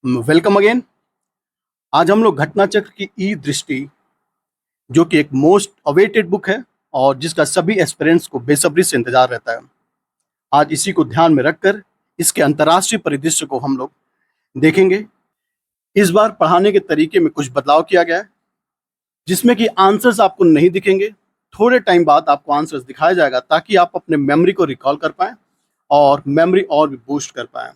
Welcome again. आज हम लोग घटना चक्र की ई दृष्टि, जो कि एक मोस्ट अवेटेड बुक है और जिसका सभी एस्पिरेंट्स को बेसब्री से इंतजार रहता है, आज इसी को ध्यान में रखकर इसके अंतर्राष्ट्रीय परिदृश्य को हम लोग देखेंगे। इस बार पढ़ाने के तरीके में कुछ बदलाव किया गया है, जिसमें कि आंसर्स आपको नहीं दिखेंगे। थोड़े टाइम बाद आपको आंसर्स दिखाया जाएगा ताकि आप अपने मेमोरी को रिकॉल कर पाएं और मेमोरी और भी बूस्ट कर पाएं।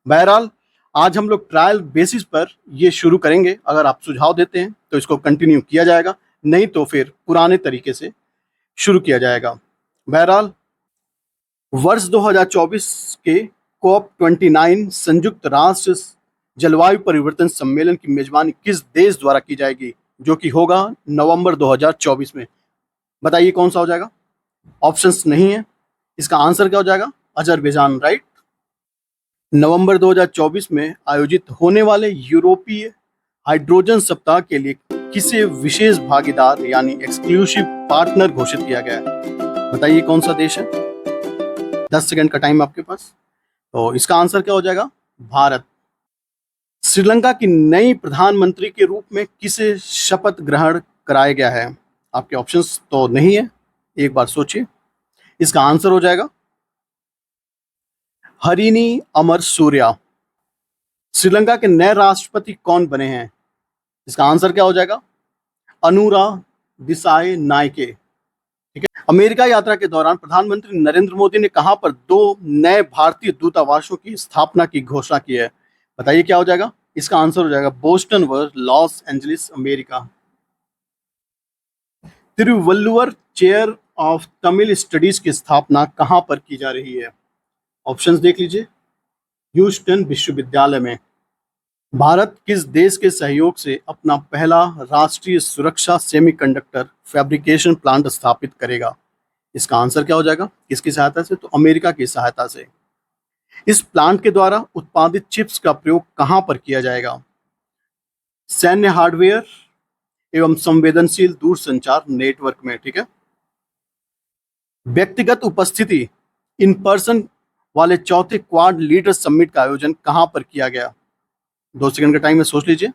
बहरहाल, आज हम लोग ट्रायल बेसिस पर ये शुरू करेंगे। अगर आप सुझाव देते हैं तो इसको कंटिन्यू किया जाएगा, नहीं तो फिर पुराने तरीके से शुरू किया जाएगा। बहरहाल, वर्ष 2024 के COP 29 संयुक्त राष्ट्र जलवायु परिवर्तन सम्मेलन की मेजबानी किस देश द्वारा की जाएगी, जो कि होगा नवंबर 2024 में। बताइए कौन सा हो जाएगा? ऑप्शंस नहीं है, इसका आंसर क्या हो जाएगा? Azerbaijan, right. नवंबर 2024 में आयोजित होने वाले यूरोपीय हाइड्रोजन सप्ताह के लिए किसे विशेष भागीदार यानी एक्सक्लूसिव पार्टनर घोषित किया गया है? बताइए कौन सा देश है? 10 सेकंड का टाइम आपके पास। तो इसका आंसर क्या हो जाएगा? भारत। श्रीलंका की नई प्रधानमंत्री के रूप में किसे शपथ ग्रहण कराया गया है? आपके ऑप्शंस तो नहीं है, एक बार सोचिए। इसका आंसर हो जाएगा हरिनी अमर सूर्या। श्रीलंका के नए राष्ट्रपति कौन बने हैं? इसका आंसर क्या हो जाएगा? अनुरा दिसाय नायके। ठीक है। अमेरिका यात्रा के दौरान प्रधानमंत्री नरेंद्र मोदी ने कहां पर 2 नए भारतीय दूतावासों की स्थापना की घोषणा की है? बताइए क्या हो जाएगा? इसका आंसर हो जाएगा बोस्टन व Los Angeles, America. Thiruvalluvar chair of Tamil studies की स्थापना कहां पर की जा रही है? ऑप्शंस देख लीजिए। ह्यूस्टन विश्वविद्यालय में। भारत किस देश के सहयोग से अपना पहला राष्ट्रीय सुरक्षा सेमीकंडक्टर फैब्रिकेशन प्लांट स्थापित करेगा? इसका आंसर क्या हो जाएगा? किसकी सहायता से? तो अमेरिका की सहायता से। इस प्लांट के द्वारा उत्पादित चिप्स का प्रयोग कहां पर किया जाएगा? सैन्य हार्डवेयर एवं संवेदनशील दूरसंचार नेटवर्क में। ठीक है। व्यक्तिगत उपस्थिति इन पर्सन वाले चौथे क्वाड लीडर समिट का आयोजन कहां पर किया गया? 2 सेकंड का टाइम है, सोच लीजिए।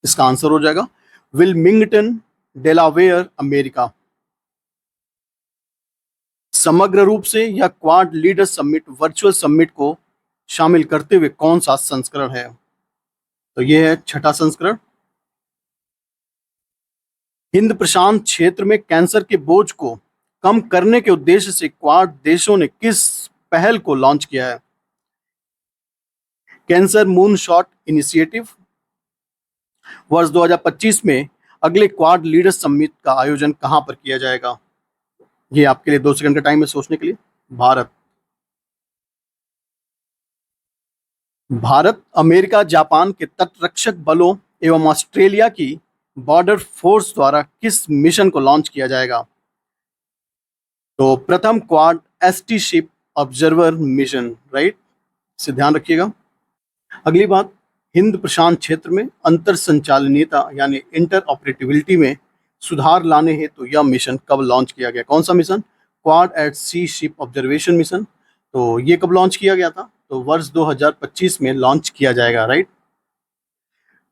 इसका आंसर हो जाएगा विल्मिंगटन, डेलावेयर, अमेरिका। समग्र रूप से यह quad leader summit virtual summit को शामिल करते हुए कौन सा संस्करण है? तो यह है 6ठा संस्करण। हिंद प्रशांत क्षेत्र में कैंसर के बोझ को कम करने के उद्देश्य से क्वाड देशों ने किस पहल को लॉन्च किया है? Cancer moon shot initiative. वर्ष 2025 में अगले क्वाड लीडर समिट का आयोजन कहां पर किया जाएगा? ये आपके लिए 2 सेकंड का टाइम है सोचने के लिए। भारत। भारत अमेरिका जापान के तटरक्षक बलों एवं ऑस्ट्रेलिया की बॉर्डर फोर्स द्वारा किस मिशन को लॉन्च किया जाएगा? तो प्रथम quad ST ship observer mission, right. से ध्यान रखिएगा। अगली बात, हिंद प्रशांत क्षेत्र में अंतर संचालनीयता यानी इंटर ऑपरेटिविलिटी में सुधार लाने हेतु यह मिशन कब लॉन्च किया गया? कौन सा मिशन? क्वाड एट सी शिप ऑब्जर्वेशन मिशन। तो ये कब लॉन्च किया गया था? तो वर्ष 2025 में लॉन्च किया जाएगा, राइट।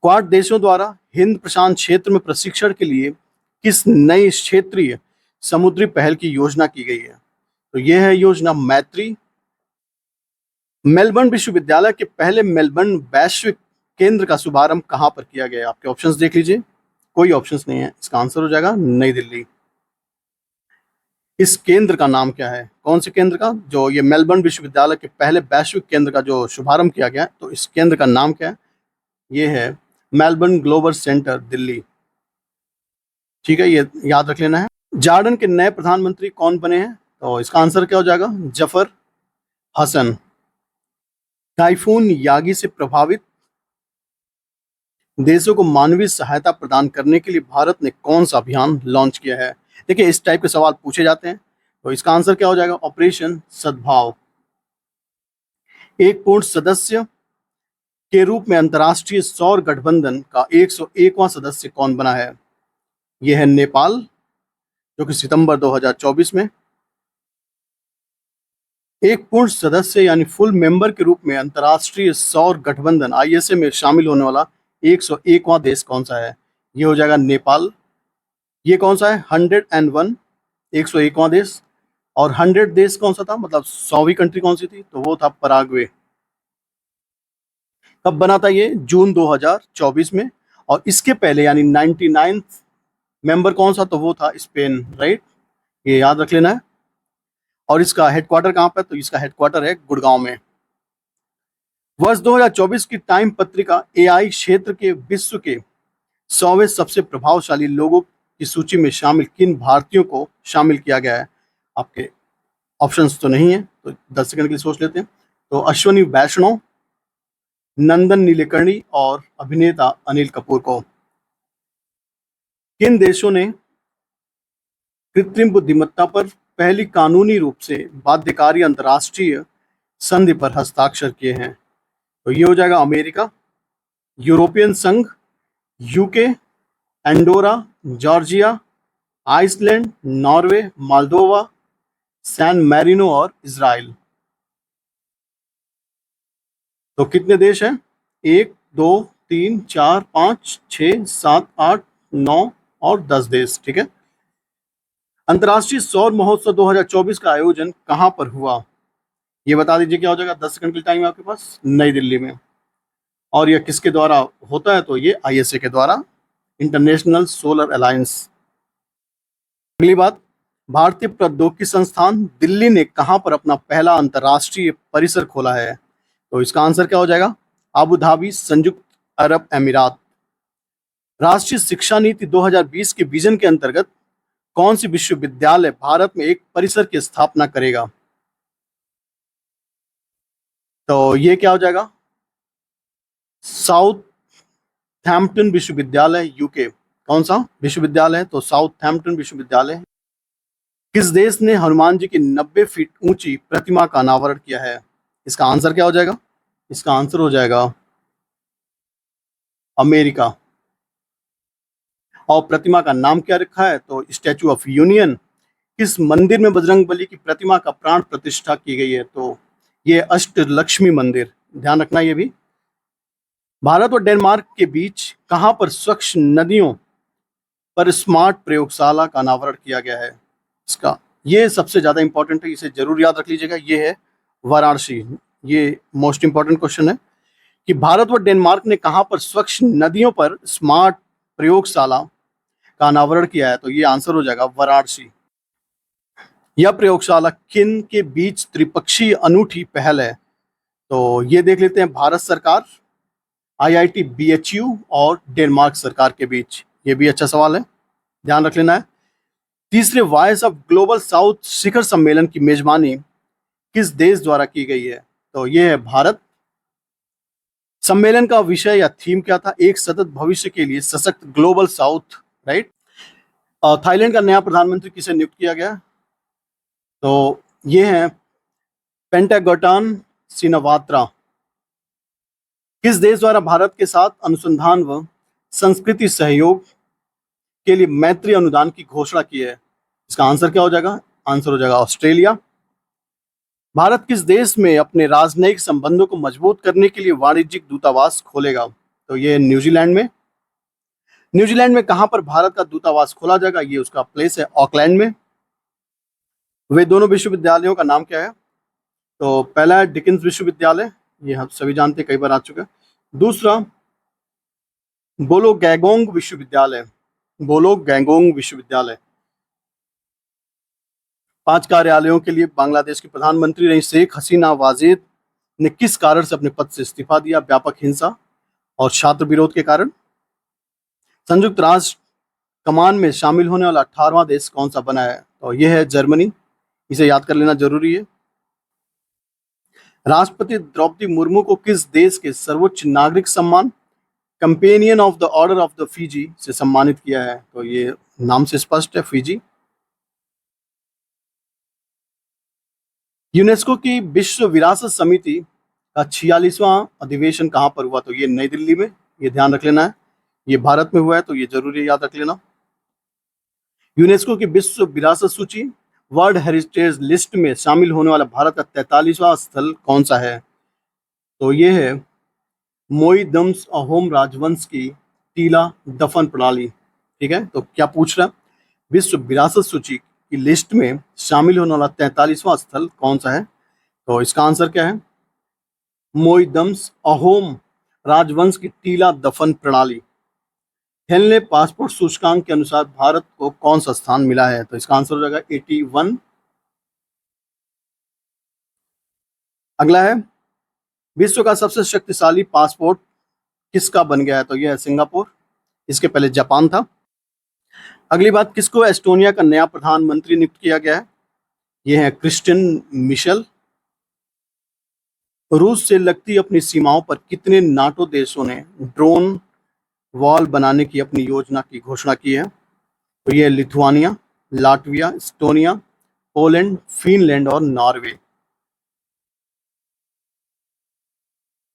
क्वाड देशों द्वारा हिंद प्रशांत क्षेत्र में प्रशिक्षण के लिए किस नई क्षेत्रीय समुद्री पहल की योजना की गई है? तो यह है योजना मैत्री। मेलबर्न विश्वविद्यालय के पहले मेलबर्न वैश्विक केंद्र का शुभारंभ कहां पर किया गया? आपके ऑप्शंस देख लीजिए। कोई ऑप्शंस नहीं है, इसका आंसर हो जाएगा नई दिल्ली। इस केंद्र का नाम क्या है? कौन से केंद्र का? जो ये मेलबर्न विश्वविद्यालय के पहले वैश्विक केंद्र का जो शुभारंभ किया गया है, तो इस केंद्र का नाम क्या है? ये है मेलबर्न ग्लोबल सेंटर, दिल्ली। ठीक है, ये याद रख लेना है। जॉर्डन के नए प्रधानमंत्री कौन बने हैं? तो इसका आंसर क्या हो जाएगा? जफर हसन। टाइफून यागी से प्रभावित देशों को मानवीय सहायता प्रदान करने के लिए भारत ने कौन सा अभियान लॉन्च किया है? देखिए, इस टाइप के सवाल पूछे जाते हैं, तो इसका आंसर क्या हो जाएगा? ऑपरेशन सद्भाव। एक पूर्ण सदस्य के रूप में अंतर्राष्ट्रीय सौर गठबंधन का 101वां सदस्य कौन बना है? यह है नेपाल, जो कि सितंबर 2024 में एक पूर्ण सदस्य यानी फुल मेंबर के रूप में अंतर्राष्ट्रीय सौर गठबंधन आईएसए में शामिल होने वाला 101वां देश कौन सा है? ये हो जाएगा नेपाल। ये कौन सा है? 101, 101वां देश। और 100 देश कौन सा था, मतलब 100वीं कंट्री कौन सी थी? तो वो था पराग्वे। कब बना था ये? जून 2024 में। और इसके पहले यानी 99 मेंबर कौन सा? तो वो था स्पेन, राइट? ये याद रख लेना है। और इसका हेडक्वार्टर कहाँ पर? तो इसका हेडक्वार्टर है गुड़गांव में। वर्ष 2024 की टाइम पत्रिका एआई क्षेत्र के विश्व के 100वें सबसे प्रभावशाली लोगों की सूची में शामिल किन भारतीयों को शामिल किया गया है? आपके ऑप्शंस तो नहीं है, तो 10 सेकंड के लिए सोच लेते हैं। तो अश्वनी वैष्णव, नंदन नीलेकर्णी और अभिनेता अनिल कपूर को। किन देशों ने कृत्रिम बुद्धिमत्ता पर पहली कानूनी रूप से बाध्यकारी अंतर्राष्ट्रीय संधि पर हस्ताक्षर किए हैं? तो ये हो जाएगा अमेरिका, यूरोपियन संघ, UK, Andorra, Georgia, Iceland, Norway, Moldova, San Marino और इजराइल। तो कितने देश हैं? 1, 2, 3, 4, 5, 6, 7, 8, 9 और 10 देश। ठीक है। अंतर्राष्ट्रीय सौर महोत्सव 2024 का आयोजन कहां पर हुआ? ये बता दीजिए, क्या हो जाएगा? 10 सेकंड के टाइम है आपके पास। नई दिल्ली में। और यह किसके द्वारा होता है? तो ये आईएसए के द्वारा, इंटरनेशनल सोलर अलायंस। अगली बात, भारतीय प्रौद्योगिकी संस्थान दिल्ली ने कहां पर अपना पहला अंतर्राष्ट्रीय परिसर खोला है? तो इसका आंसर क्या हो जाएगा? अबू धाबी, संयुक्त अरब अमीरात। राष्ट्रीय शिक्षा नीति 2020 के विजन के अंतर्गत कौन सी विश्वविद्यालय भारत में एक परिसर की स्थापना करेगा? तो ये क्या हो जाएगा? साउथहैम्पटन विश्वविद्यालय, यूके। कौन सा विश्वविद्यालय है? तो साउथहैम्पटन विश्वविद्यालय। किस देश ने हनुमान जी की 90 फीट ऊंची प्रतिमा का अनावरण किया है? इसका आंसर क्या हो जाएगा? इसका आंसर हो जाएगा अमेरिका। और प्रतिमा का नाम क्या रखा है? तो स्टैचू ऑफ यूनियन। किस मंदिर में बजरंगबली की प्रतिमा का प्राण प्रतिष्ठा की गई है? तो ये अष्टलक्ष्मी मंदिर, ध्यान रखना ये भी। भारत और डेनमार्क के बीच कहां पर स्वच्छ नदियों पर स्मार्ट प्रयोगशाला का अनावरण किया गया है? इसका ये सबसे ज्यादा इंपॉर्टेंट है, इसे जरूर याद रख लीजिएगा। ये है वाराणसी। ये मोस्ट इंपॉर्टेंट क्वेश्चन है कि भारत व डेनमार्क ने कहां पर स्वच्छ नदियों पर स्मार्ट प्रयोगशाला का अनावरण किया है? तो ये आंसर हो जाएगा वाराणसी। यह प्रयोगशाला किन के बीच त्रिपक्षीय अनूठी पहल है? तो ये देख लेते हैं, भारत सरकार, आईआईटी बीएचयू और डेनमार्क सरकार के बीच। ये भी अच्छा सवाल है, ध्यान रख लेना है। तीसरे वॉइस ऑफ ग्लोबल साउथ शिखर सम्मेलन की मेजबानी किस देश द्वारा की गई है? तो ये है भारत। सम्मेलन का विषय या थीम क्या था? एक सतत भविष्य के लिए सशक्त ग्लोबल साउथ, राइट। थाईलैंड का नया प्रधानमंत्री किसे नियुक्त किया गया? तो ये है पेंटागोटान सिनावात्रा। किस देश द्वारा भारत के साथ अनुसंधान व संस्कृति सहयोग के लिए मैत्री अनुदान की घोषणा की है? इसका आंसर क्या हो जाएगा? आंसर हो जाएगा ऑस्ट्रेलिया। भारत किस देश में अपने राजनयिक संबंधों को मजबूत करने के लिए वाणिज्यिक दूतावास खोलेगा? तो ये न्यूजीलैंड में। न्यूजीलैंड में कहां पर भारत का दूतावास खोला जाएगा? ये उसका प्लेस है ऑकलैंड में। वे दोनों विश्वविद्यालयों का नाम क्या है? तो पहला है डिकिंस विश्वविद्यालय, ये हम सभी जानते हैं, कई बार आ चुका है। दूसरा बोलो गैंगोंग विश्वविद्यालय, बोलो गैंगोंग विश्वविद्यालय। 5 कार्यालयों के लिए बांग्लादेश की प्रधानमंत्री रही शेख हसीना वाजेद ने किस कारण से अपने पद से इस्तीफा दिया? व्यापक हिंसा और छात्र विरोध के कारण। संयुक्त राष्ट्र कमान में शामिल होने वाला 18वां देश कौन सा बना है? तो यह है जर्मनी। इसे याद कर लेना जरूरी है। राष्ट्रपति द्रौपदी मुर्मू को किस देश के सर्वोच्च नागरिक सम्मान companion of the order of the Fiji से सम्मानित किया है? तो ये नाम से स्पष्ट है, फिजी। यूनेस्को की विश्व विरासत समिति का 46वां अधिवेशन कहां पर हुआ? तो ये नई दिल्ली में। ये ध्यान रख लेना है, ये भारत में हुआ है, तो ये जरूरी याद रख लेना। यूनेस्को की विश्व विरासत सूची वर्ल्ड हेरिटेज लिस्ट में शामिल होने वाला भारत का 43वां स्थल कौन सा है? तो ये है मोईदम्स अहोम राजवंश की टीला दफन प्रणाली। ठीक है, तो क्या पूछ रहा है? विश्व विरासत सूची की लिस्ट में शामिल होने वाला 43वां स्थल कौन सा है? तो इसका आंसर क्या है? मोईदम्स अहोम राजवंश की टीला दफन प्रणाली। हेनले पासपोर्ट सूचकांक के अनुसार भारत को कौन सा स्थान मिला है? तो इसका आंसर हो जाएगा 81। अगला है, विश्व का सबसे शक्तिशाली पासपोर्ट किसका बन गया है? तो यह है सिंगापुर। इसके पहले जापान था। अगली बात, किसको एस्टोनिया का नया प्रधानमंत्री नियुक्त किया गया है? यह है क्रिस्टियन मिशेल। रूस से लगती अपनी सीमाओं पर कितने नाटो देशों ने ड्रोन वॉल बनाने की अपनी योजना की घोषणा की है? तो यह Lithuania, Latvia, Estonia, Poland, Finland और नॉर्वे।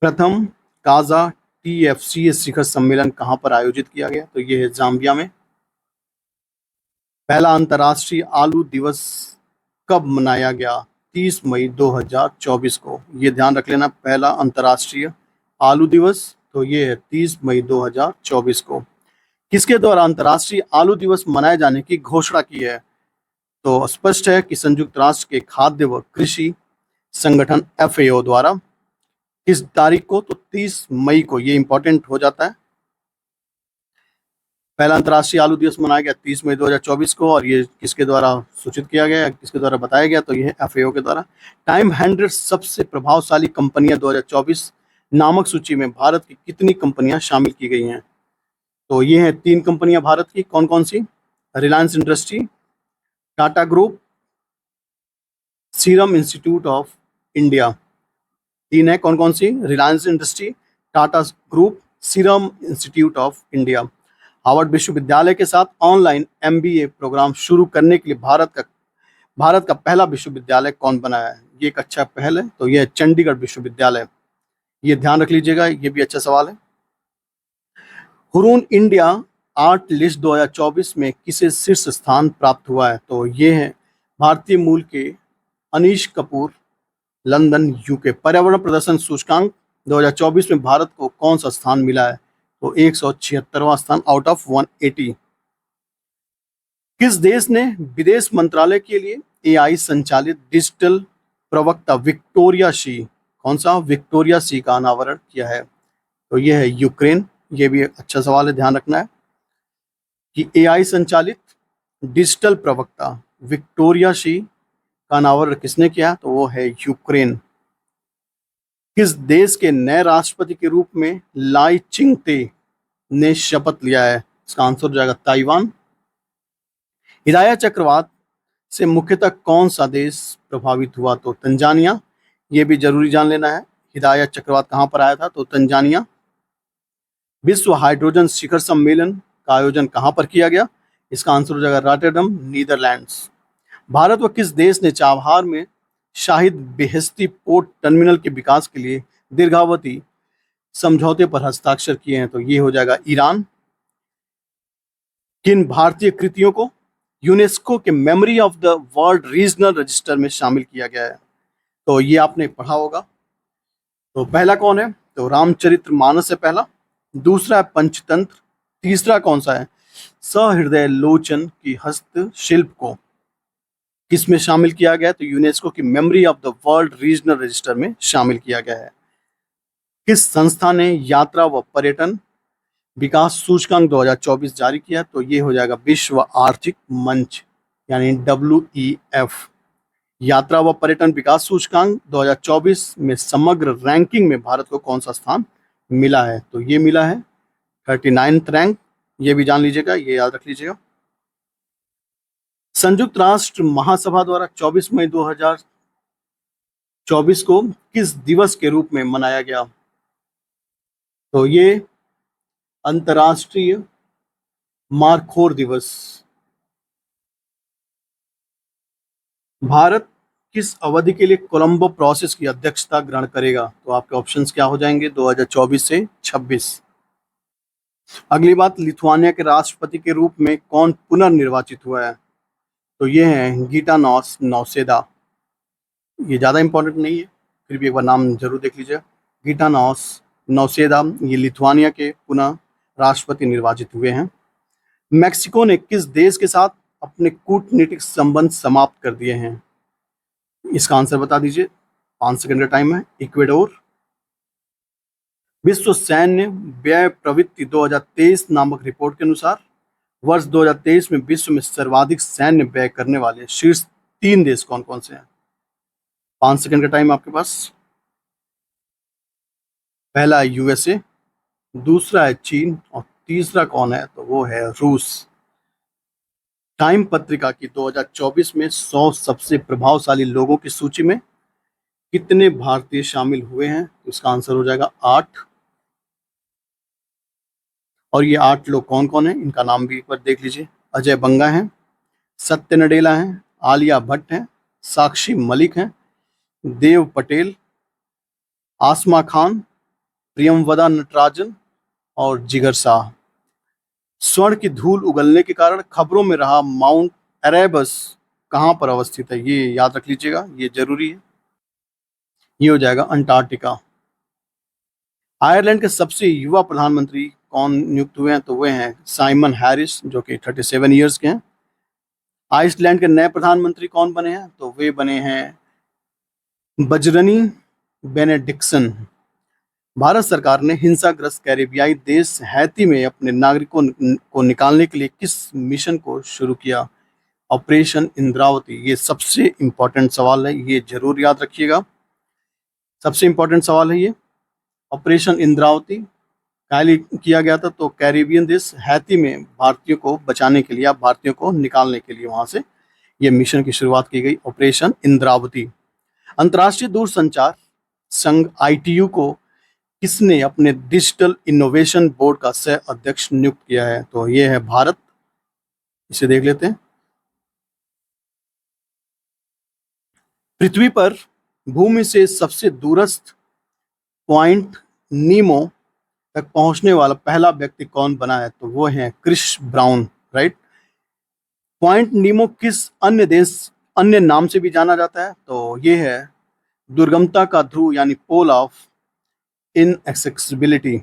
प्रथम काजा TFCA शिखर सम्मेलन कहां पर आयोजित किया गया? तो यह है जाम्बिया में। पहला अंतर्राष्ट्रीय आलू दिवस कब मनाया गया? 30 मई 2024 को। ये ध्यान रख लेना, पहला अंतर्राष्ट्रीय आलू दिवस, तो ये है 30 मई 2024 को। किसके द्वारा अंतर्राष्ट्रीय आलू दिवस मनाए जाने की घोषणा की है? तो स्पष्ट है कि संयुक्त राष्ट्र के खाद्य व कृषि संगठन FAO द्वारा। किस तारीख को? तो 30 मई को। ये इंपॉर्टेंट हो जाता है। पहला अंतर्राष्ट्रीय आलू दिवस मनाया गया 30 मई 2024 को, और ये किसके द्वारा सूचित किया गया, किसके द्वारा बताया गया? तो ये है FAO के द्वारा। टाइम 100 सबसे प्रभावशाली कंपनियां 2024 नामक सूची में भारत की कितनी कंपनियां शामिल की गई हैं? तो ये हैं 3 कंपनियां भारत की। कौन कौन सी? Reliance industry, Tata group, Serum Institute of India. 3 है, कौन कौन सी? Reliance industry, Tata group, Serum Institute of India. Harvard विश्वविद्यालय के साथ ऑनलाइन MBA प्रोग्राम शुरू करने के लिए भारत का पहला विश्वविद्यालय कौन बनाया है? ये एक अच्छा पहल है, तो यह है चंडीगढ़ विश्वविद्यालय। ये ध्यान रख लीजिएगा, ये भी अच्छा सवाल है। हुरून इंडिया आर्ट लिस्ट 2024 में किसे शीर्ष स्थान प्राप्त हुआ है? तो ये है भारतीय मूल के अनीश कपूर, लंदन UK। पर्यावरण प्रदर्शन सूचकांक 2024 में भारत को कौन सा स्थान मिला है? तो 176वां स्थान आउट ऑफ 180। किस देश ने विदेश मंत्रालय के लिए AI संचालित डिजिटल प्रवक्ता विक्टोरिया सी, कौन सा? विक्टोरिया सी का अनावरण किया है? तो यह है यूक्रेन। ये भी एक अच्छा सवाल है, ध्यान रखना है कि AI संचालित डिजिटल प्रवक्ता विक्टोरिया सी का अनावरण किसने किया? तो वो है यूक्रेन। किस देश के नए राष्ट्रपति के रूप में लाई चिंगते ने शपथ लिया है? इसका आंसर हो जाएगा ताइवान। हिदायत चक्रवात से मुख्यतः कौन सा देश प्रभावित हुआ? तो तंजानिया। ये भी जरूरी जान लेना है, हिदायत चक्रवात कहां पर आया था? तो तंजानिया। विश्व हाइड्रोजन शिखर सम्मेलन का आयोजन कहां पर किया गया? इसका आंसर हो जाएगा रॉटरडम, नीदरलैंड्स। भारत व किस देश ने चाबहार में शाहिद बेहेस्ती पोर्ट टर्मिनल के विकास के लिए दीर्घावधि समझौते पर हस्ताक्षर किए हैं? तो ये हो जाएगा ईरान। किन भारतीय कृतियों को यूनेस्को के memory of the world regional register में शामिल किया गया है? तो ये आपने पढ़ा होगा। तो पहला कौन है? तो रामचरितमानस है पहला। दूसरा है पंचतंत्र। तीसरा कौन सा है? सहृदय लोचन की हस्तशिल्प को किसमें शामिल किया गया है? तो यूनेस्को की memory of the world regional register में शामिल किया गया है। किस संस्था ने यात्रा व पर्यटन विकास सूचकांक 2024 जारी किया? तो ये हो जाएगा विश्व आर्थिक मंच, यानी WEF। यात्रा व पर्यटन विकास सूचकांक 2024 में समग्र रैंकिंग में भारत को कौन सा स्थान मिला है? तो ये मिला है 39th रैंक। ये भी जान लीजिएगा, ये याद रख लीजिएगा। संयुक्त राष्ट्र महासभा द्वारा 24 मई 2024 को किस दिवस के रूप में मनाया गया? तो ये अंतर्राष्ट्रीय मारखोर दिवस। भारत किस अवधि के लिए कोलंबो प्रोसेस की अध्यक्षता ग्रहण करेगा? तो आपके ऑप्शंस क्या हो जाएंगे? 2024 से 26। अगली बात, लिथुआनिया के राष्ट्रपति के रूप में कौन पुनर्निर्वाचित हुआ है? तो ये हैं गीटानॉस नौसेदा। ये ज़्यादा इंपॉर्टेंट नहीं है, फिर भी एक बार नाम जरूर देख लीजिए। गीटानॉस नौसेदा ये लिथुआनिया के पुनः राष्ट्रपति निर्वाचित हुए हैं। मेक्सिको ने किस देश के साथ अपने कूटनीतिक संबंध समाप्त कर दिए हैं? इसका आंसर बता दीजिए, 5 सेकंड का टाइम है। इक्वेडोर। विश्व सैन्य व्यय प्रवृत्ति 2023 नामक रिपोर्ट के अनुसार वर्ष 2023 में विश्व में सर्वाधिक सैन्य व्यय करने वाले शीर्ष 3 देश कौन कौन से हैं? 5 सेकंड का टाइम आपके पास। पहला है यूएसए, दूसरा है चीन और तीसरा कौन है? तो वो है रूस। टाइम पत्रिका की 2024 में 100 सबसे प्रभावशाली लोगों की सूची में कितने भारतीय शामिल हुए हैं? तो इसका आंसर हो जाएगा 8। और ये 8 लोग कौन कौन हैं, इनका नाम भी एक बार देख लीजिए। अजय बंगा हैं, सत्य नडेला हैं, आलिया भट्ट हैं, साक्षी मलिक हैं, देव पटेल, आसमा खान, प्रियमवदा नटराजन और जिगर शाह। स्वर्ण की धूल उगलने के कारण खबरों में रहा माउंट एरेबस कहाँ पर अवस्थित है? ये याद रख लीजिएगा, ये जरूरी है। ये हो जाएगा अंटार्कटिका। आयरलैंड के सबसे युवा प्रधानमंत्री कौन नियुक्त हुए हैं? तो वे हैं साइमन हैरिस, जो कि 37 ईयर्स के हैं। आइसलैंड के नए प्रधानमंत्री कौन बने हैं? तो वे बने हैं बजरनी बेनेडिक्सन। भारत सरकार ने हिंसाग्रस्त कैरेबियाई देश हैती में अपने नागरिकों को निकालने के लिए किस मिशन को शुरू किया? ऑपरेशन इंद्रावती। ये सबसे इंपॉर्टेंट सवाल है, ये जरूर याद रखिएगा। सबसे इंपॉर्टेंट सवाल है ये। ऑपरेशन इंद्रावती काले किया गया था? तो कैरिबियन देश हैती में भारतीयों को बचाने के लिए या भारतीयों को निकालने के लिए वहां से ये मिशन की शुरुआत की गई, ऑपरेशन इंद्रावती। अंतर्राष्ट्रीय दूरसंचार संघ आईटीयू को किसने अपने डिजिटल इनोवेशन बोर्ड का सह अध्यक्ष नियुक्त किया है? तो ये है भारत। इसे देख लेते हैं। पृथ्वी पर भूमि से सबसे दूरस्थ पॉइंट नीमो तक पहुंचने वाला पहला व्यक्ति कौन बना है? तो वो है क्रिस ब्राउन, राइट। पॉइंट नीमो किस अन्य नाम से भी जाना जाता है? तो ये है दुर्गमता का ध्रुव, यानी पोल ऑफ इनएक्सेसिबिलिटी।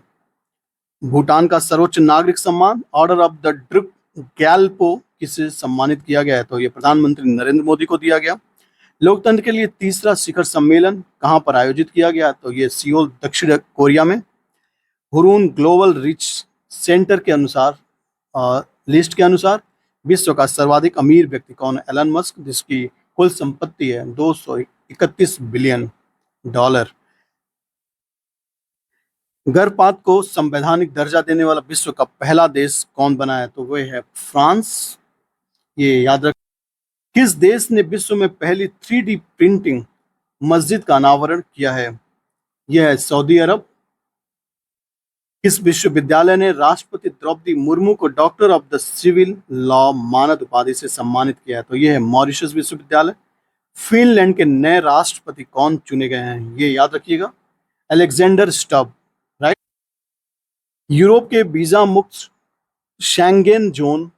भूटान का सर्वोच्च नागरिक सम्मान order of the Druk Gyalpo किसे सम्मानित किया गया है? तो ये प्रधानमंत्री नरेंद्र मोदी को दिया गया। लोकतंत्र के लिए तीसरा शिखर सम्मेलन कहां पर आयोजित किया गया? तो ये सियोल दक्षिण कोरिया में। हुरून ग्लोबल रिच सेंटर के अनुसार लिस्ट के अनुसार विश्व का सर्वाधिक अमीर व्यक्ति कौन है? एलन मस्क, जिसकी कुल संपत्ति है $231 बिलियन। गर्भपात को संवैधानिक दर्जा देने वाला विश्व का पहला देश कौन बना है? तो वह है फ्रांस। ये याद रख। किस देश ने विश्व में पहली 3D प्रिंटिंग मस्जिद का अनावरण किया है? यह है सऊदी अरब। किस विश्वविद्यालय ने राष्ट्रपति द्रौपदी मुर्मू को doctor of the civil law मानद उपाधि से सम्मानित किया है? तो यह है मॉरिशस विश्वविद्यालय। फिनलैंड के नए राष्ट्रपति कौन चुने गए हैं? ये याद रखिएगा, अलेक्जेंडर स्टब, राइट। यूरोप के वीजा मुक्त शेंगेन जोन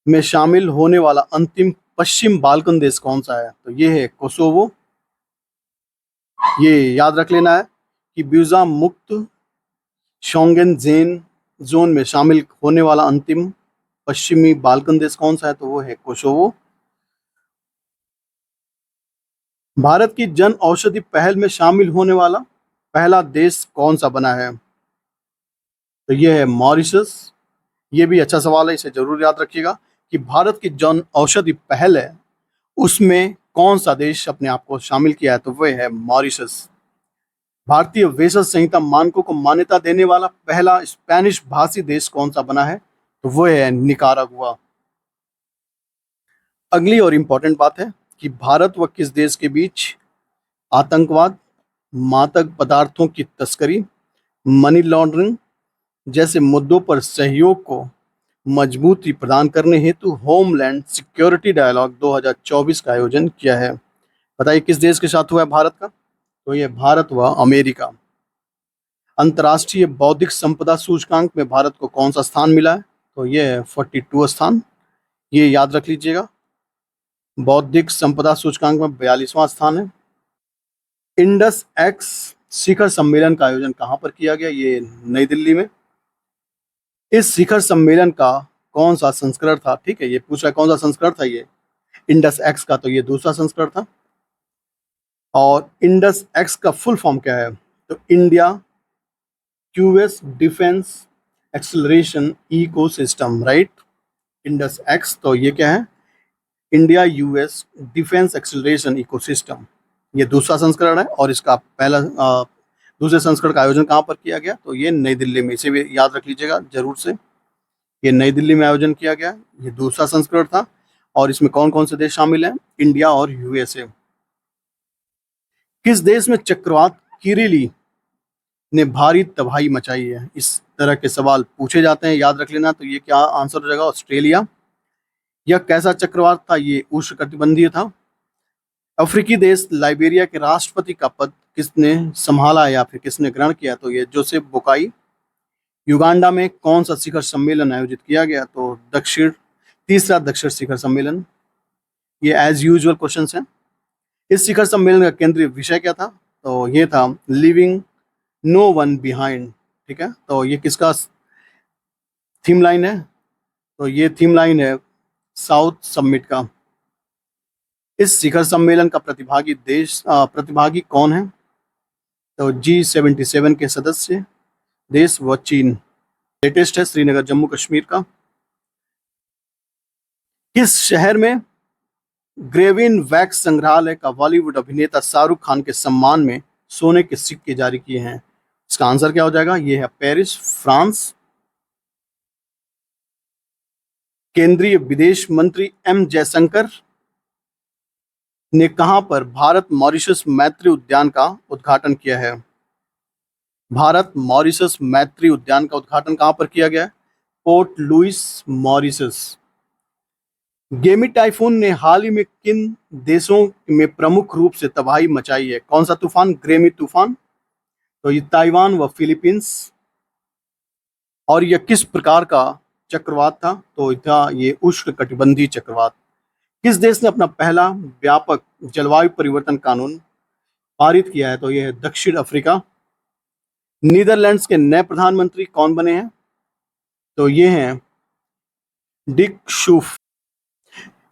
में शामिल होने वाला अंतिम पश्चिम बाल्कन देश कौन सा है? तो ये है कोसोवो। ये याद रख लेना है कि वीजा मुक्त शेंगेन जोन में शामिल होने वाला अंतिम पश्चिमी बाल्कन देश कौन सा है? तो वो है कोसोवो। भारत की जन औषधि पहल में शामिल होने वाला पहला देश कौन सा बना है? तो ये है मॉरिशस। ये भी अच्छा सवाल है, इसे जरूर याद रखिएगा कि भारत की जन औषधि पहल है उसमें कौन सा देश अपने आप को शामिल किया है? तो वह है मॉरिशस। भारतीय भेषज संहिता मानकों को मान्यता देने वाला पहला स्पेनिश भाषी देश कौन सा बना है? तो वह है निकारागुआ। अगली और इम्पोर्टेंट बात है कि भारत व किस देश के बीच आतंकवाद, मादक पदार्थों की तस्करी, मनी लॉन्ड्रिंग जैसे मुद्दों पर सहयोग को मजबूती प्रदान करने हेतु होमलैंड सिक्योरिटी डायलॉग 2024 का आयोजन किया है? बताइए किस देश के साथ हुआ है भारत का? तो ये भारत व अमेरिका। अंतर्राष्ट्रीय बौद्धिक संपदा सूचकांक में भारत को कौन सा स्थान मिला है? तो ये है 42 स्थान। ये याद रख लीजिएगा। बौद्धिक संपदा सूचकांक में 42वां स्थान है। इंडस एक्स शिखर सम्मेलन का आयोजन कहाँ पर किया गया? ये नई दिल्ली में। इस शिखर सम्मेलन का कौन सा संस्करण था? ठीक है, ये पूछा है कौन सा संस्करण था ये इंडस एक्स का, तो ये दूसरा संस्करण था। और इंडस एक्स का फुल फॉर्म क्या है? तो India QS defence acceleration ecosystem, right. Indus x, तो ये क्या है? India US defence acceleration ecosystem, ये दूसरा संस्करण है। और इसका दूसरे संस्करण का आयोजन कहाँ पर किया गया? तो ये नई दिल्ली में। इसे भी याद रख लीजिएगा जरूर से, ये नई दिल्ली में आयोजन किया गया। ये दूसरा संस्करण था। और इसमें कौन कौन से देश शामिल हैं? इंडिया और यूएसए। किस देश में चक्रवात किरिली ने भारी तबाही मचाई है? इस तरह के सवाल पूछे जाते हैं, याद रख लेना। तो ये क्या आंसर हो जाएगा? ऑस्ट्रेलिया। यह कैसा चक्रवात था? ये उष्णकटिबंधीय था। अफ्रीकी देश लाइबेरिया के राष्ट्रपति का पद किसने संभाला या फिर किसने ग्रहण किया? तो ये जोसेफ बोकाई। युगांडा में कौन सा शिखर सम्मेलन आयोजित किया गया? तो तीसरा दक्षिण शिखर सम्मेलन। ये एज यूजुअल क्वेश्चंस हैं। इस शिखर सम्मेलन का केंद्रीय विषय क्या था? तो ये था लिविंग नो वन बिहाइंड। ठीक है, तो ये किसका थीम लाइन है? तो ये थीम लाइन है साउथ समिट का। इस शिखर सम्मेलन का प्रतिभागी कौन है? तो G77 के सदस्य देश व चीन। लेटेस्ट है श्रीनगर जम्मू कश्मीर का। किस शहर में ग्रेविन वैक्स संग्रहालय का बॉलीवुड अभिनेता शाहरुख खान के सम्मान में सोने के सिक्के जारी किए हैं? इसका आंसर क्या हो जाएगा? ये है पेरिस, फ्रांस। केंद्रीय विदेश मंत्री एम जयशंकर ने कहां पर भारत मॉरिशस मैत्री उद्यान का उद्घाटन किया है? भारत मॉरिशस मैत्री उद्यान का उद्घाटन कहां पर किया गया है? Port Louis, Mauritius. Gaemi typhoon ने हाल ही में किन देशों में प्रमुख रूप से तबाही मचाई है? कौन सा तूफान? ग्रेमी तूफान। तो ये ताइवान व फिलीपींस। और यह किस प्रकार का चक्रवात था? तो था ये उष्णकटिबंधीय चक्रवात। किस देश ने अपना पहला व्यापक जलवायु परिवर्तन कानून पारित किया है? तो यह है दक्षिण अफ्रीका। नीदरलैंड्स के नए प्रधानमंत्री कौन बने हैं? तो ये हैं डिक शूफ।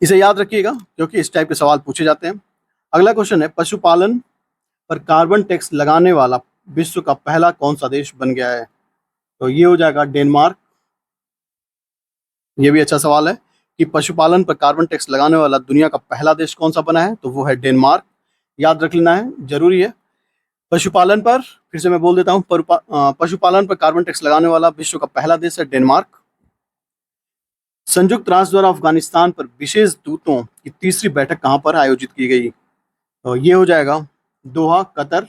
इसे याद रखिएगा क्योंकि इस टाइप के सवाल पूछे जाते हैं। अगला क्वेश्चन है, पशुपालन पर कार्बन टैक्स लगाने वाला विश्व का पहला कौन सा देश बन गया है? तो ये हो जाएगा डेनमार्क। ये भी अच्छा सवाल है कि पशुपालन पर कार्बन टैक्स लगाने वाला दुनिया का पहला देश कौन सा बना है? तो वो है डेनमार्क। याद रख लेना है, जरूरी है। पशुपालन पर फिर से मैं बोल देता हूँ, पशुपालन पर कार्बन टैक्स लगाने वाला विश्व का पहला देश है डेनमार्क। संयुक्त राष्ट्र द्वारा अफगानिस्तान पर विशेष दूतों की तीसरी बैठक कहां पर आयोजित की गई? तो ये हो जाएगा दोहा, कतर।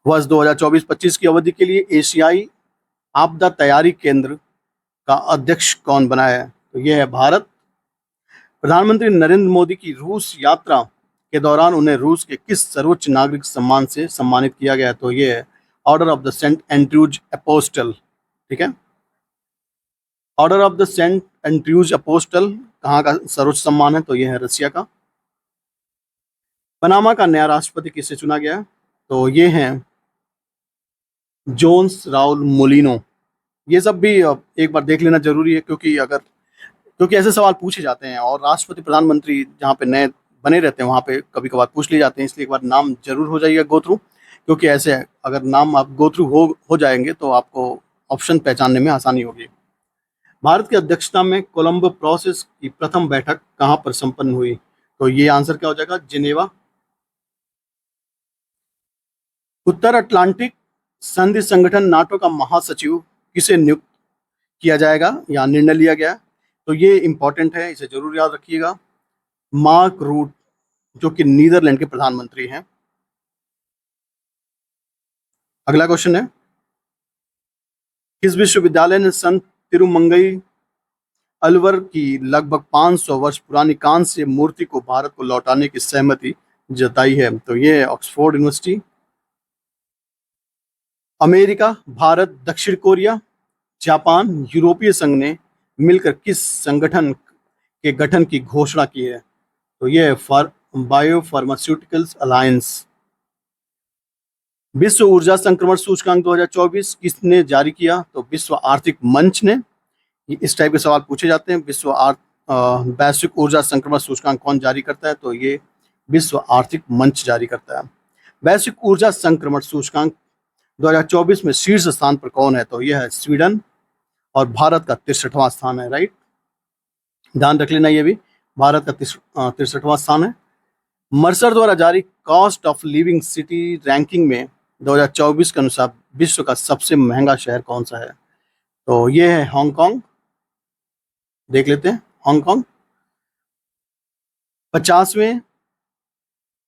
वर्ष 2024-25 की अवधि के लिए एशियाई आपदा तैयारी केंद्र का अध्यक्ष कौन बना है? तो ये है भारत। प्रधानमंत्री नरेंद्र मोदी की रूस यात्रा के दौरान उन्हें रूस के किस सर्वोच्च नागरिक सम्मान से सम्मानित किया गया? तो ये है Order of the Saint Andrews Apostle. ठीक है, Order of the Saint Andrews Apostle कहाँ का सर्वोच्च सम्मान है? तो यह है रसिया का। पनामा का नया राष्ट्रपति किसे चुना गया? तो ये हैं जोन्स राउल मोलिनो। ये सब भी एक बार देख लेना जरूरी है क्योंकि ऐसे सवाल पूछे जाते हैं और राष्ट्रपति प्रधानमंत्री जहाँ पे नए बने रहते हैं वहाँ पे कभी कभार पूछ लिए जाते हैं, इसलिए एक बार नाम जरूर हो जाइएगा गो थ्रू, क्योंकि ऐसे अगर नाम आप गो थ्रू हो जाएंगे तो आपको ऑप्शन पहचानने में आसानी होगी। भारत की अध्यक्षता में कोलंबो प्रोसेस की प्रथम बैठक कहाँ पर संपन्न हुई? तो ये आंसर क्या हो जाएगा? जिनेवा। उत्तर अटलांटिक संधि संगठन नाटो का महासचिव किसे नियुक्त किया जाएगा या निर्णय लिया गया? तो ये इंपॉर्टेंट है, इसे जरूर याद रखिएगा। मार्क रूट, जो कि नीदरलैंड के प्रधानमंत्री हैं। अगला क्वेश्चन है, किस विश्वविद्यालय ने संत तिरुमंगई अलवर की लगभग 500 वर्ष पुरानी कांस्य मूर्ति को भारत को लौटाने की सहमति जताई है? तो ये है ऑक्सफोर्ड यूनिवर्सिटी। अमेरिका, भारत, दक्षिण कोरिया, जापान, यूरोपीय संघ ने मिलकर किस संगठन के गठन की घोषणा की है? तो ये है बायोफार्मास्यूटिकल्स अलायंस। विश्व ऊर्जा संक्रमण सूचकांक 2024 किसने जारी किया? तो विश्व आर्थिक मंच ने। इस टाइप के सवाल पूछे जाते हैं। वैश्विक ऊर्जा संक्रमण सूचकांक कौन जारी करता है? तो ये विश्व आर्थिक मंच जारी करता है। वैश्विक ऊर्जा संक्रमण सूचकांक 2024 में शीर्ष स्थान पर कौन है? तो यह है स्वीडन, और भारत का 63वां स्थान है। राइट, ध्यान रख लेना, ये भी भारत का 63वां स्थान है। मर्सर द्वारा जारी cost of living city ranking में 2024 के अनुसार विश्व का सबसे महंगा शहर कौन सा है? तो ये है हांगकांग। देख लेते हैं हांगकांग। 50वें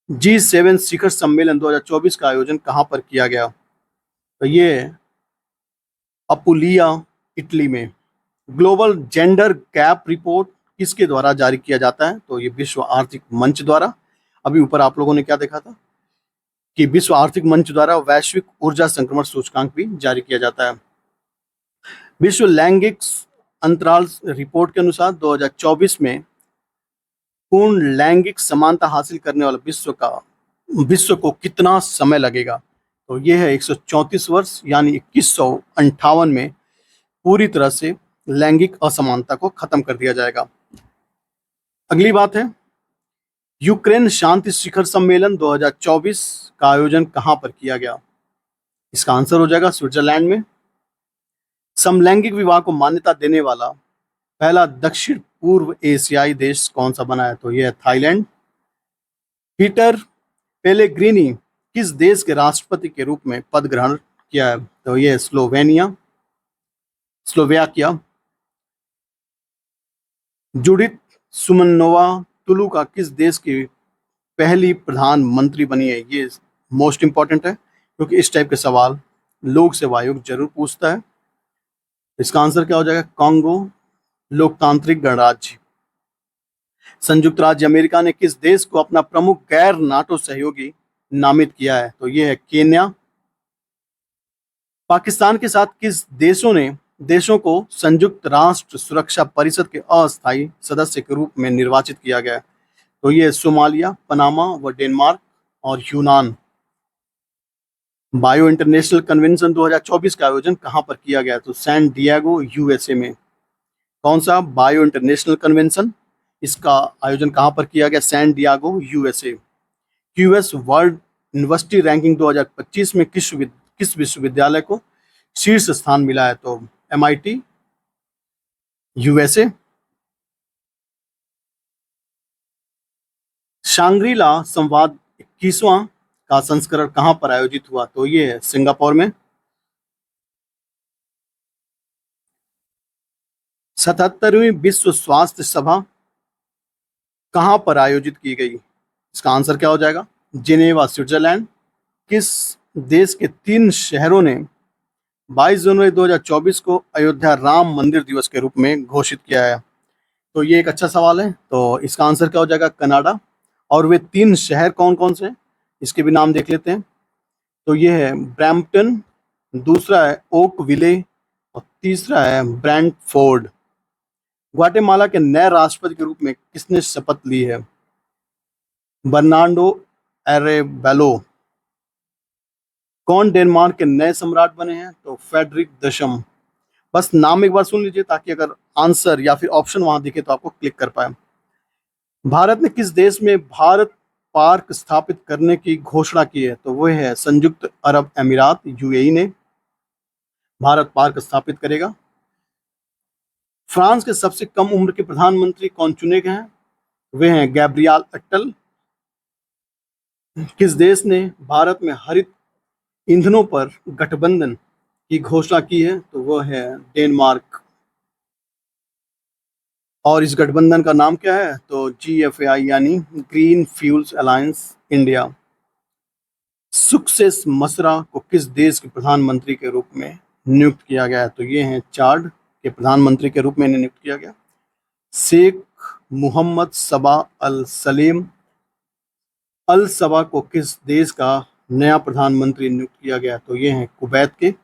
G7 शिखर सम्मेलन 2024 का आयोजन कहाँ पर किया गया? तो ये अपुलिया, इटली में। ग्लोबल जेंडर गैप रिपोर्ट किसके द्वारा जारी किया जाता है? तो ये विश्व आर्थिक मंच द्वारा। अभी ऊपर आप लोगों ने क्या देखा था कि विश्व आर्थिक मंच द्वारा वैश्विक ऊर्जा संक्रमण सूचकांक भी जारी किया जाता है। विश्व लैंगिक अंतराल रिपोर्ट के अनुसार 2024 में पूर्ण लैंगिक समानता हासिल करने वाला विश्व को कितना समय लगेगा? तो ये है 134 वर्ष, यानी 2158 में पूरी तरह से लैंगिक असमानता को खत्म कर दिया जाएगा। अगली बात है, यूक्रेन शांति शिखर सम्मेलन 2024 का आयोजन कहां पर किया गया? इसका आंसर हो जाएगा स्विट्जरलैंड में। समलैंगिक विवाह को मान्यता देने वाला पहला दक्षिण पूर्व एशियाई देश कौन सा बना है? तो यह है थाईलैंड। पीटर पेलेग्रिनी किस देश के राष्ट्रपति के रूप में पद ग्रहण किया है? तो यह है स्लोवाकिया। जुडिथ सुमनोवा तुलुका किस देश की पहली प्रधानमंत्री बनी है? ये मोस्ट इंपॉर्टेंट है, क्योंकि इस टाइप के सवाल लोक सेवा आयोग जरूर पूछता है। इसका आंसर क्या हो जाएगा? कांगो लोकतांत्रिक गणराज्य। संयुक्त राज्य अमेरिका ने किस देश को अपना प्रमुख गैर नाटो सहयोगी नामित किया है? तो यह है केन्या। पाकिस्तान के साथ किस देशों को संयुक्त राष्ट्र सुरक्षा परिषद के अस्थायी सदस्य के रूप में निर्वाचित किया गया है? तो ये सोमालिया, पनामा व डेनमार्क और यूनान। बायो इंटरनेशनल कन्वेंशन 2024 का आयोजन कहां पर किया गया? तो सैन डिएगो, यूएसए में। कौन सा बायो इंटरनेशनल कन्वेंशन? इसका आयोजन कहां पर किया गया? San Diego, USA. QS World University Ranking 2025 में किस विश्वविद्यालय को शीर्ष स्थान मिला है? तो MIT, यूएसए। शांग्री-ला संवाद 21वां का संस्करण कहां पर आयोजित हुआ? तो ये है सिंगापुर में। 77वीं विश्व स्वास्थ्य सभा कहां पर आयोजित की गई? इसका आंसर क्या हो जाएगा? Geneva, Switzerland. किस देश के 3 शहरों ने 22 जनवरी 2024 को अयोध्या राम मंदिर दिवस के रूप में घोषित किया है? तो ये एक अच्छा सवाल है। तो इसका आंसर क्या हो जाएगा? कनाडा। और वे 3 शहर कौन कौन से हैं, इसके भी नाम देख लेते हैं। तो ये है ब्रैम्पटन, दूसरा है ओक विले, और तीसरा है ब्रैंडफोर्ड। ग्वाटेमाला के नए राष्ट्रपति के रूप में किसने शपथ ली है? बर्नार्डो एरेबेलो। कौन डेनमार्क के नए सम्राट बने हैं? तो फ्रेडरिक 10। बस नाम एक बार सुन लीजिए, ताकि अगर आंसर या फिर ऑप्शन वहां दिखे तो आपको क्लिक कर पाए। भारत ने किस देश में भारत पार्क स्थापित करने की घोषणा की है? तो वह है संयुक्त अरब अमीरात, UAE ने भारत पार्क स्थापित करेगा। फ्रांस के सबसे कम उम्र के प्रधानमंत्री कौन चुने गए हैं? वे हैं गैब्रियल अट्टल। किस देश ने भारत में हरित ईंधनों पर गठबंधन की घोषणा की है? तो वह है डेनमार्क। और इस गठबंधन का नाम क्या है? तो GFAI, यानी green fuels alliance India. Success मसरा को किस देश के प्रधानमंत्री के रूप में नियुक्त किया गया है? तो ये हैं चाड के प्रधानमंत्री के रूप में नियुक्त किया गया। शेख मोहम्मद सबा अल सलीम अल सबा को किस देश का नया प्रधानमंत्री नियुक्त किया गया? तो ये हैं कुवैत के।